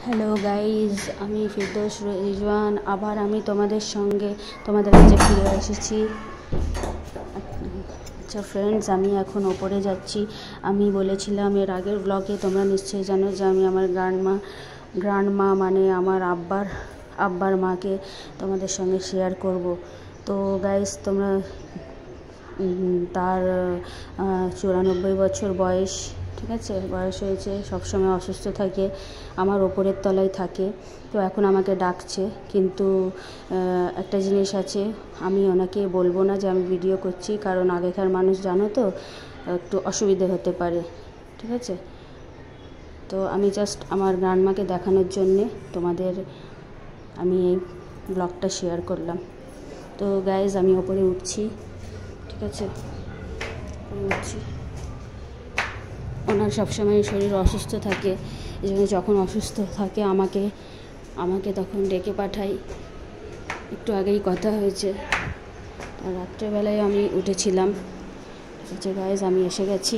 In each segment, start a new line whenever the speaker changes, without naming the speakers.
Hello guys, আমি ফিরদৌস রিজওয়ান। আবার আমি তোমাদের কাছে ফিরে এসেছি। আচ্ছা ফ্রেন্ডস, আমি এখন ওপরে যাচ্ছি। আমি বলেছিলাম এর আগের ব্লগে, তোমরা নিশ্চয়ই জানো যে আমি আমার গ্র্যান্ডমা মানে আমার আব্বার মাকে তোমাদের সঙ্গে শেয়ার করব। তো গাইজ, তোমরা তার 94 বছর বয়স, ঠিক আছে, বয়স হয়েছে, সবসময় অসুস্থ থাকে, আমার ওপরের তলায় থাকে। তো এখন আমাকে ডাকছে, কিন্তু একটা জিনিস আছে, আমি ওনাকে বলবো না যে আমি ভিডিও করছি, কারণ আগেকার মানুষ জানো তো, একটু অসুবিধে হতে পারে, ঠিক আছে। তো আমি জাস্ট আমার গ্র্যান্ডমাকে দেখানোর জন্যে আমি এই ব্লগটা শেয়ার করলাম। তো গাইজ, আমি ওপরে উঠছি, ঠিক আছে, উঠছি। ওনার সবসময় শরীর অসুস্থ থাকে, এই জন্য যখন অসুস্থ থাকে আমাকে তখন ডেকে পাঠাই। একটু আগেই কথা হয়েছে, রাত্রেবেলায় আমি উঠেছিলাম, ঠিক আছে গাইজ, আমি এসে গেছি।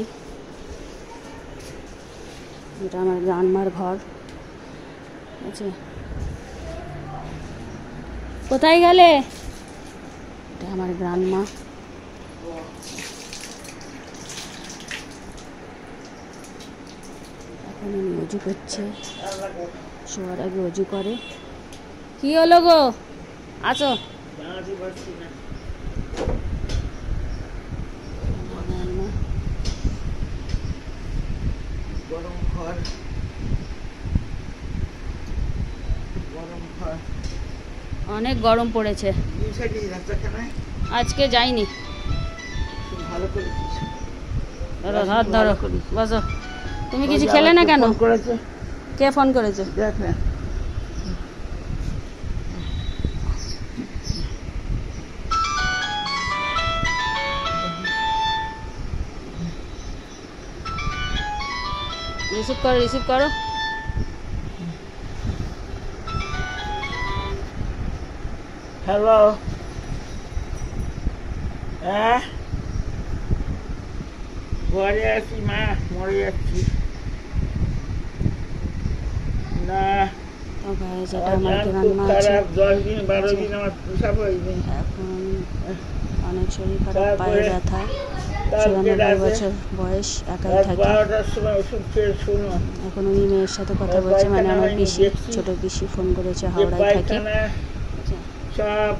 এটা আমার গ্রান্ডমার ঘর, ঠিক আছে। কোথায় গেলে? এটা আমার গ্রান্ডমা। এখন আমি অজু করছে, শোয়ার আগে অজু করে। কি হলো গো, আছো? অনেক গরম পড়েছে, আজকে যাইনি। হাত ধরো, বসো। তুমি কিছু খেলে না কেন? কে ফোন করেছে? রিসিভ করো।
হ্যালো, ঘরে আছি মা, মরে যাচ্ছি না।
যেটা আমার গ্রান্ডমা আছে,
10 দিন 12 দিন আমার প্রসাব হয়নি।
এখন অনেক শরীর খারাপ, পায়ে ব্যথা, 94 বছর বয়স, একাই থাকে।
12টার সময় ওষুধ খেয়ে শুনো।
এখন উনি মেয়ের সাথে কথা বলছে, মানে আমার পিসি, ছোট পিসি ফোন করেছে, হাওড়ায় থাকে।
সব